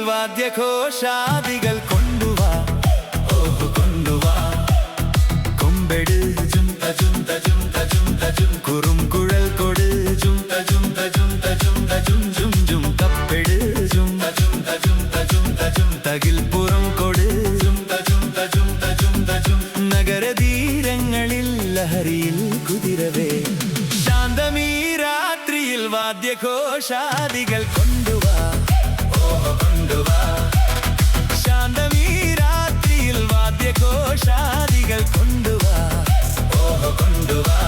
വാദ്യഘോഷാദികൾ കൊണ്ടുവാ, ഓഹോ കൊണ്ടുവാ. കൊമ്പെട് ജും തജും തജും തജും തജും, കുറും കുഴൽ കൊട് ജും തജും തജും തജും തജും ജും ജും. തപ്പെട് ജും തജും തജും തജും തജും, തകിൽ പുറം കൊട് ജും തജും തജും തജും തജും. നഗരതീരങ്ങളിൽ ലഹരിയിൽ കുതിരവേ, ശാന്തമീ രാത്രിയിൽ വാദ്യഘോഷാദികൾ കൊണ്ടുവാ, ഓഹോ കൊണ്ടുവാ. ശാന്തമീ രാത്രിയിൽ വാദ്യഘോഷാദികൾ കൊണ്ടുവാ, ഓഹോ കൊണ്ടുവാ.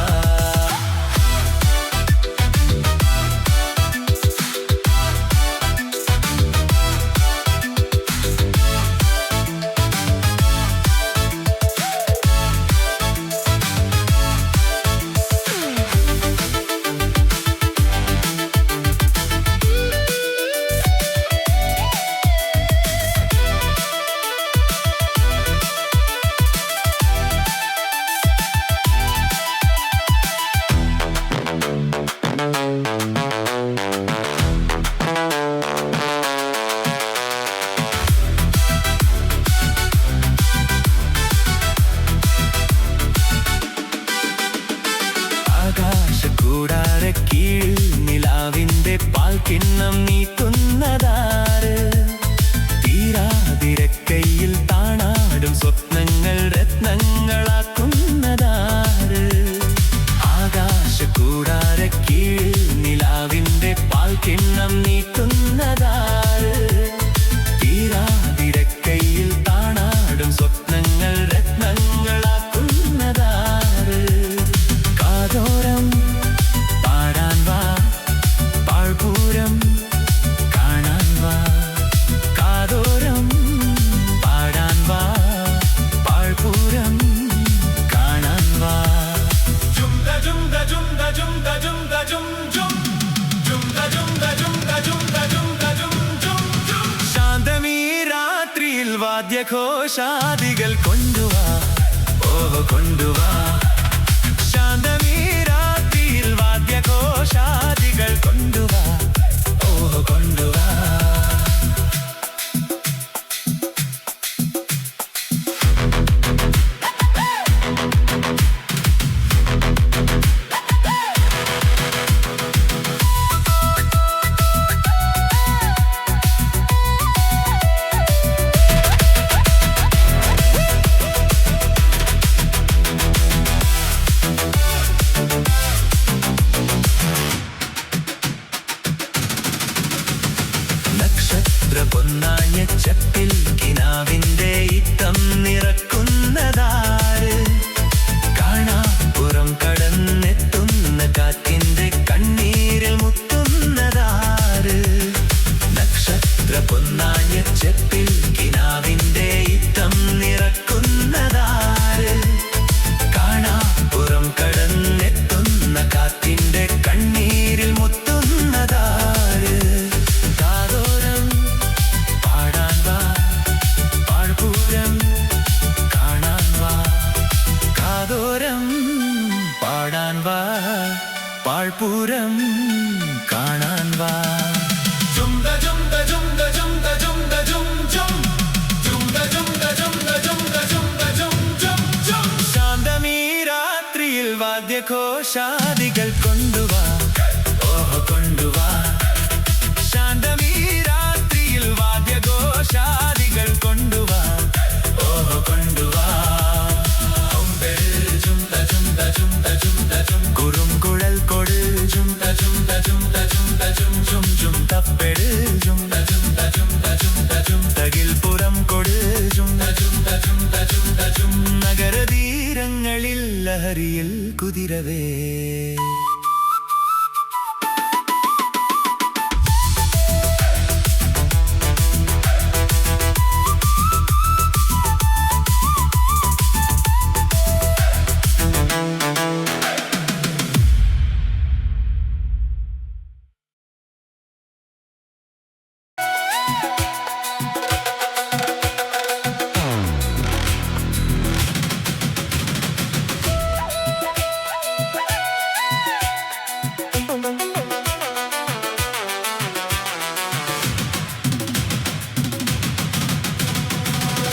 കൂടാരക്കീഴിൽ നിലാവിന്റെ പാൽക്കിണ്ണം നീട്ടുന്നതാര്? തീരാതിരക്കയിൽ താണാടും സ്വപ്നങ്ങൾ രത്നങ്ങളാക്കുന്നതാര്? ആകാശ കൂടാരക്കീഴിൽ നിലാവിന്റെ പാൽക്കിണ്ണം നീട്ടുന്നതാര്? തീരാതിരക്കയിൽ താണാടും സ്വപ്നങ്ങൾ രത്നങ്ങളാക്കുന്നതാര്? കാതോരം പാടാൻ വാ, പാഴ്പൂരം കാണാൻ വാ. കാതോരം പാടാൻ വാ, പാഴ്പൂരം കാണാൻ വാ. ജും ദജും ദജും ദജും ദജും ദജും ജും, ജും ദജും ദജും ദജും ദജും ദജും ജും ജും. ശാന്തമീ രാത്രിയിൽ വാദ്യഘോഷാദികൾ കൊണ്ടുവാ, ഓഹോ കൊണ്ടുവാ. ശാന്തമീ രാത്രിയിൽ വാദ്യഘോഷാദികൾ കൊണ്ടുവാ, ഓഹോ കൊണ്ടുവാ. പൊന്നാഞ്ഞ ചപ്പിൽ കിനാവിന്റെ ഇത്തം നിറക്കുന്നതാര്? കാണാപ്പുറം കടന്നെത്തുന്ന കാറ്റിന്റെ കണ്ണീരിൽ മുത്തുന്നതാര്? നക്ഷത്ര പൊന്നാഞ്ഞ ചപ്പിൽ കിനാവിന്റെ ഇത്തം നിറക്കുന്നതാര്? കാണാപ്പുറം കടന്നെത്തുന്ന കാറ്റിന്റെ കണ്ണീരിൽ മുത്തുന്നതാര്? കാതോരം പാടാൻ വാ, പാഴ്പൂരം കാണാൻ വാ. കാതോരം പാടാൻ വാ, പാഴ്പൂരം കാണാൻ വാ. ജും ദജും ദജും ദജും ദജും ദജും ജും, ജും ദജും ദജും ദജും ദജും ദജും ജും ജും. ശാന്തമീ രാത്രിയിൽ വാദ്യഘോഷാദികൾ കൊണ്ടുവാ, ഓഹോ കൊണ്ടുവാ. ശാന്തമീ രാത്രിയിൽ വാദ്യഘോഷാദികൾ കൊണ്ടുവാ, ഓഹോ കൊണ്ടുവാ. ജും തജും തജും തജും തജും, കുറും കുഴൽ കൊട് ജും തജും തജും തജും തജും ജും ജും. തപ്പെട് ജും തജും തജും തജും തജും, തകിൽ പുറം കൊട് ജും തജും തജും തജും തജും. നഗരതീരങ്ങളിൽ ലഹരിയിൽ കുതിരവേ.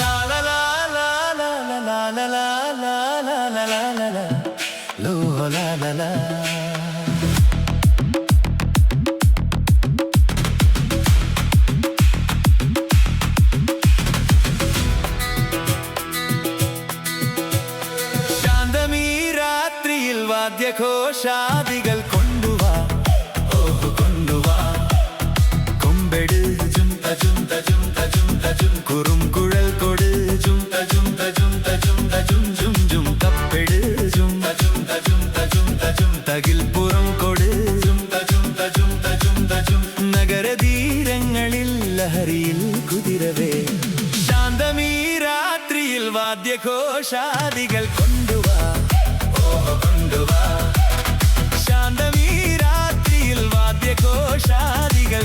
La la la la la la la la, lo la la la. ശാന്തമീ രാത്രിയിൽ വാദ്യഘോഷാദികൾ കൊണ്ടുവാ, ഓഹ് കൊണ്ടുവാ. കൊമ്പെട് ജും തജും തജും തജും തജും, കുറും കുഴൽ കൊട് ജും തജും തജും തജും തജും ജും ജും. തപ്പെട് ജും തജും തജും തജും തജും, തകിൽ പുറം കൊട് ജും തജും തജും തജും തജും. നഗരതീരങ്ങളിൽ ലഹരിയിൽ കുതിരവേ. ശാന്തമീ രാത്രിയിൽ വാദ്യഘോഷാദികൾ കൊണ്ടുവാ, ഓഹ് കൊണ്ടുവാ. ശാന്തമീ രാത്രിയിൽ വാദ്യഘോഷാദികൾ